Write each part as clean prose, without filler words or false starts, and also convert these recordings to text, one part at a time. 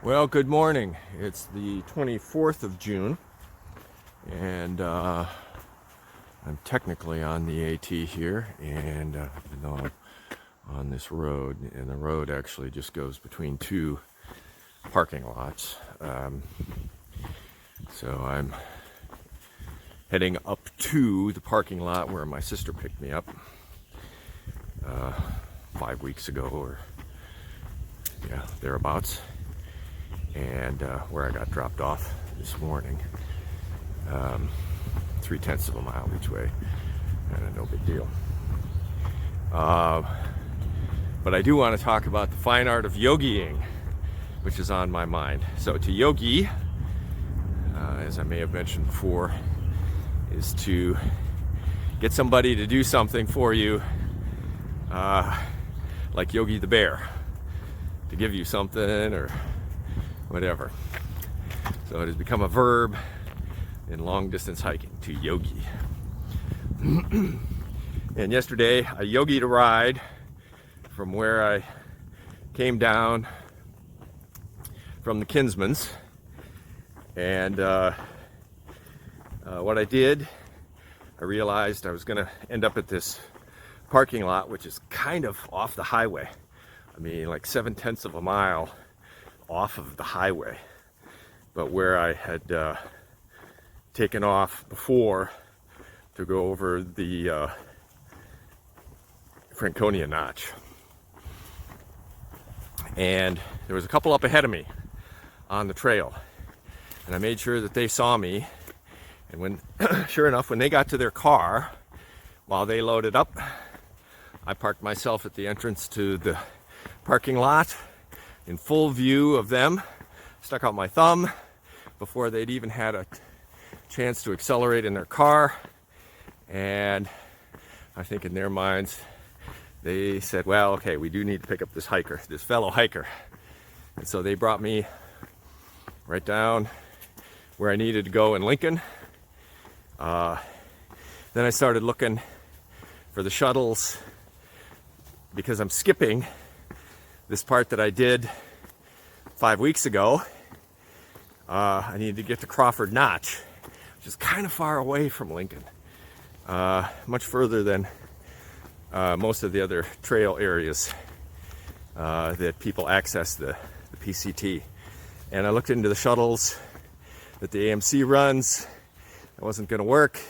Well, good morning. It's the 24th of June, and I'm technically on the AT here, and even though I'm on this road, and the road actually just goes between two parking lots. So I'm heading up to the parking lot where my sister picked me up 5 weeks ago, or yeah, thereabouts. And where I got dropped off this morning, 3/10 of a mile each way, no big deal. But I do want to talk about the fine art of yogiing, which is on my mind. So to yogi, as I may have mentioned before, is to get somebody to do something for you, like Yogi the Bear, to give you something or whatever. So it has become a verb in long distance hiking, to yogi. And yesterday I yogied a ride from where I came down from the Kinsman's, and what I did, I realized I was going to end up at this parking lot, which is kind of off the highway. I mean, like 7/10 of a mile off of the highway, but where I had taken off before to go over the Franconia Notch. And there was a couple up ahead of me on the trail, and I made sure that they saw me. And when, sure enough, when they got to their car, while they loaded up, I parked myself at the entrance to the parking lot in full view of them, stuck out my thumb before they'd even had a chance to accelerate in their car. And I think in their minds, they said, well, okay, we do need to pick up this hiker, this fellow hiker. And so they brought me right down where I needed to go in Lincoln. Then I started looking for the shuttles, because I'm skipping this part that I did 5 weeks ago. I needed to get to Crawford Notch, which is kind of far away from Lincoln, much further than most of the other trail areas that people access the PCT. And I looked into the shuttles that the AMC runs. It wasn't going to work.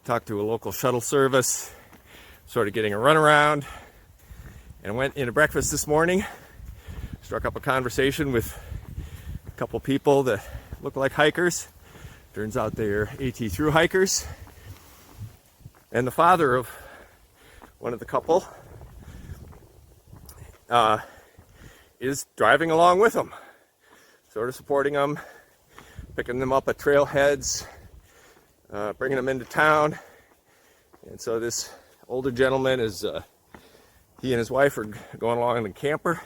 Talked to a local shuttle service, sort of getting a runaround, and I went into breakfast this morning. Struck up a conversation with a couple people that look like hikers. Turns out they're AT through hikers. And the father of one of the couple is driving along with them, sort of supporting them, picking them up at trailheads, bringing them into town. And so this older gentleman is, he and his wife are going along in the camper.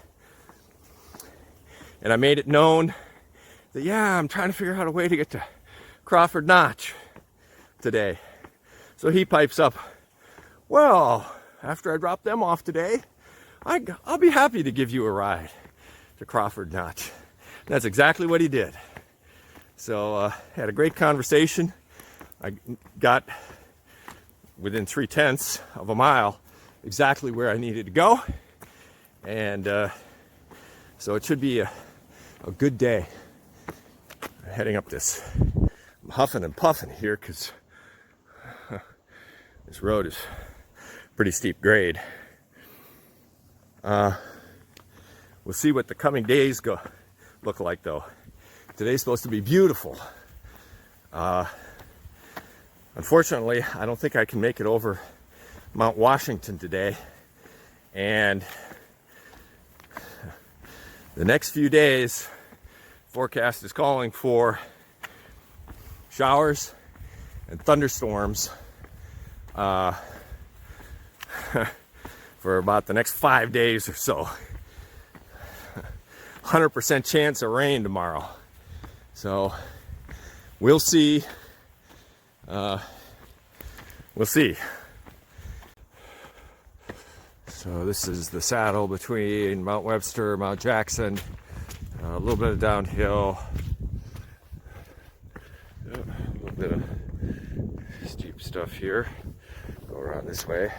And I made it known that, yeah, I'm trying to figure out a way to get to Crawford Notch today. So he pipes up, well, after I drop them off today, I'll be happy to give you a ride to Crawford Notch. And that's exactly what he did. So had a great conversation. I got within 3/10 of a mile exactly where I needed to go. And so it should be a good day. I'm heading up this. I'm huffing and puffing here because this road is pretty steep grade. We'll see what the coming days look like, though. Today's supposed to be beautiful. Unfortunately, I don't think I can make it over Mount Washington today. And the next few days, forecast is calling for showers and thunderstorms for about the next 5 days or so. 100% chance of rain tomorrow. So we'll see. We'll see. So this is the saddle between Mount Webster, Mount Jackson, A little bit of downhill, a little bit of steep stuff here. Go around this way.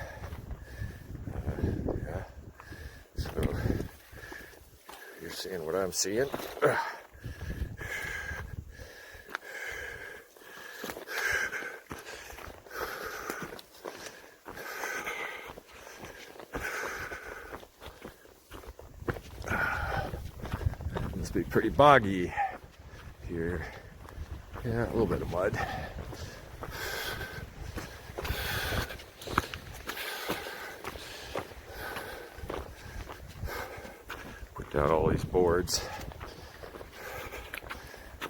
Yeah. So you're seeing what I'm seeing. Must be pretty boggy here. Yeah, a little bit of mud. Put down all these boards.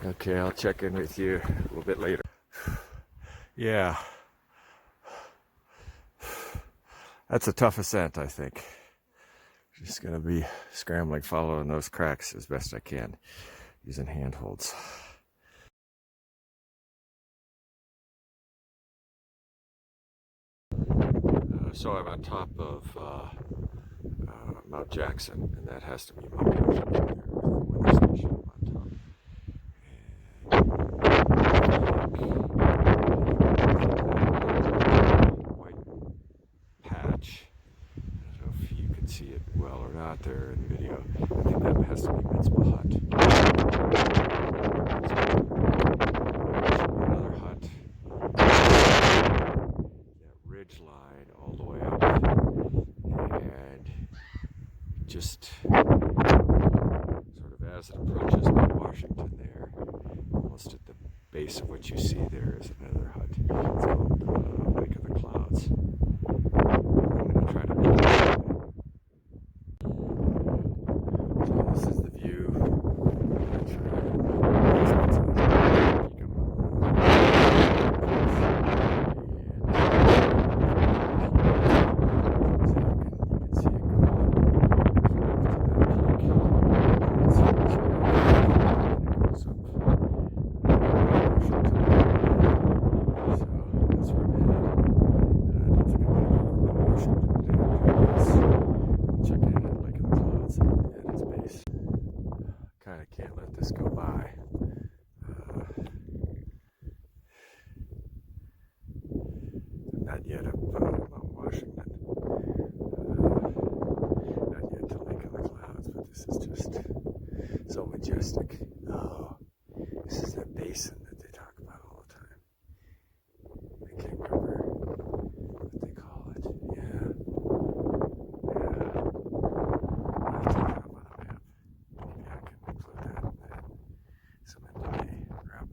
Okay, I'll check in with you a little bit later. Yeah. That's a tough ascent, I think. Just gonna be scrambling, following those cracks as best I can, using handholds. So I'm on top of Mount Jackson, and that has to be Mount Washington there with the weather station on top. White patch. I don't know if you can see it well or not there in the video. I think that has to be Mitzvah Hut. Another hut. That ridge line all the way up. And just sort of as it approaches Mount Washington there, almost at the base of what you see there is another hut. It's called Lake of the Clouds. I'm going to try to make it. So this is the view. Kind of can't let this go by. Not yet up Mount Washington. Not yet to Lake of the Clouds, but this is just so majestic. Oh, this is that basin that they talk about all the time. I can't remember what they call it. Yeah. I'll take it up on a map. Maybe I can include that in some of my wrap up.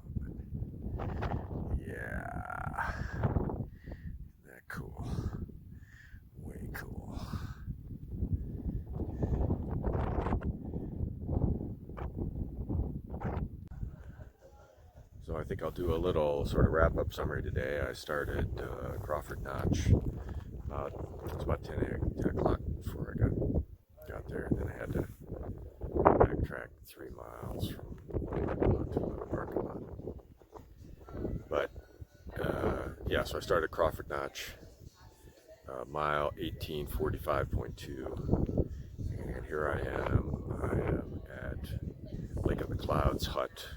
Yeah. That cool. Way cool. So I think I'll do a little sort of wrap up summary today. I started Crawford Notch about 10 o'clock before I got there, and then I had to backtrack 3 miles from parking lot to another parking lot. But yeah, so I started Crawford Notch, mile 1845.2, and here I am at Lake of the Clouds hut,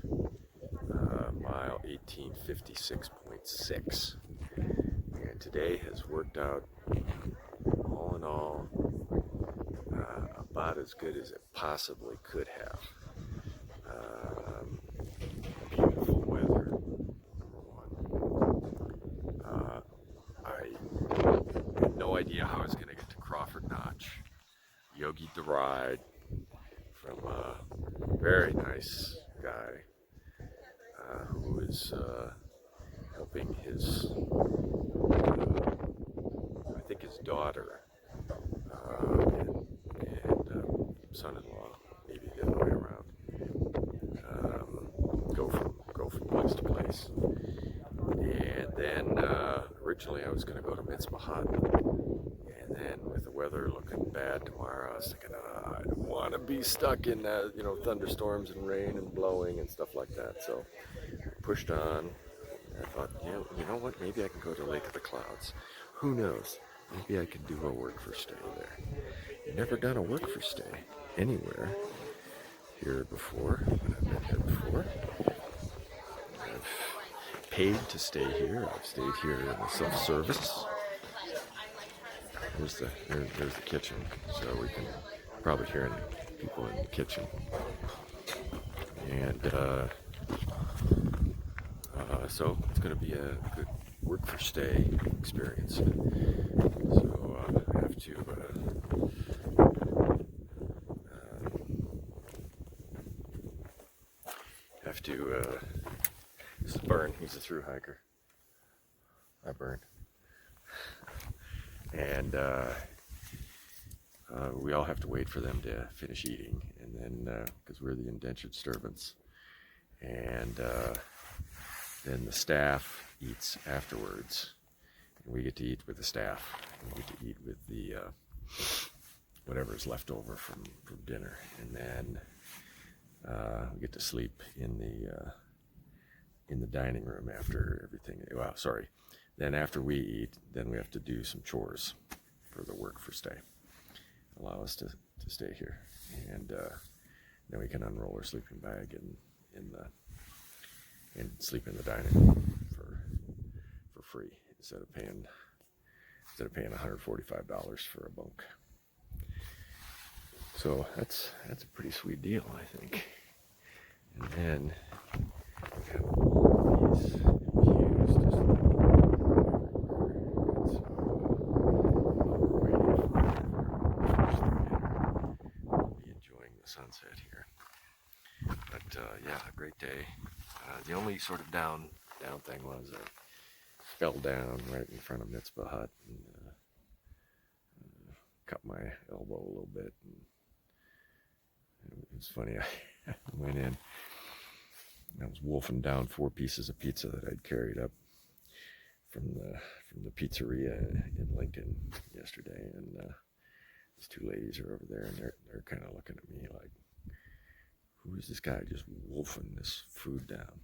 mile 1856.6, and today has worked out all in all about as good as it possibly could have. Beautiful weather, number one. I had no idea how I was going to get to Crawford Notch. Yogied the ride from a very nice guy who is helping his, I think his daughter and son-in-law, maybe the other way around, go from place to place. And then originally I was going to go to Mitzvah Hut, and then with the weather looking bad tomorrow, I was thinking, I don't want to be stuck in thunderstorms and rain and blowing and stuff like that. So I pushed on. I thought, you know what? Maybe I can go to Lake of the Clouds. Who knows? Maybe I can do a work for stay there. I've never done a work for stay anywhere, here before, but I've been here before. I've paid to stay here. I've stayed here in the self-service. There's the kitchen, so we can probably hear any people in the kitchen. And so it's going to be a good work for stay experience. So I have to this is Burn. He's a through hiker. Hi, Burn. And we all have to wait for them to finish eating, and then because we're the indentured servants, and then the staff eats afterwards, and we get to eat with the staff. And we get to eat with the whatever's left over from dinner, and then we get to sleep in the dining room after everything. Well, sorry. Then after we eat, then we have to do some chores for the work for stay. Allow us to stay here, and then we can unroll our sleeping bag and sleep in the dining room for free instead of paying $145 for a bunk. So that's a pretty sweet deal, I think. And then we have all these views just sunset here, but yeah, a great day. The only sort of down thing was I fell down right in front of Mitzvah Hut and cut my elbow a little bit. And it was funny. I went in. I was wolfing down 4 pieces of pizza that I'd carried up from the pizzeria in Lincoln yesterday, and these 2 ladies are over there, and they're kind of looking at me like, who is this guy just wolfing this food down?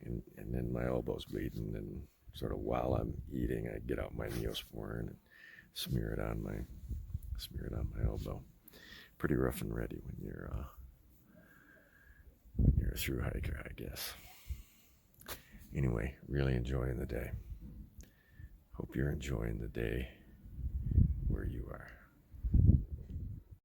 And then my elbow's bleeding, and sort of while I'm eating, I get out my Neosporin and smear it on my elbow. Pretty rough and ready when you're a through hiker, I guess. Anyway, really enjoying the day. Hope you're enjoying the day.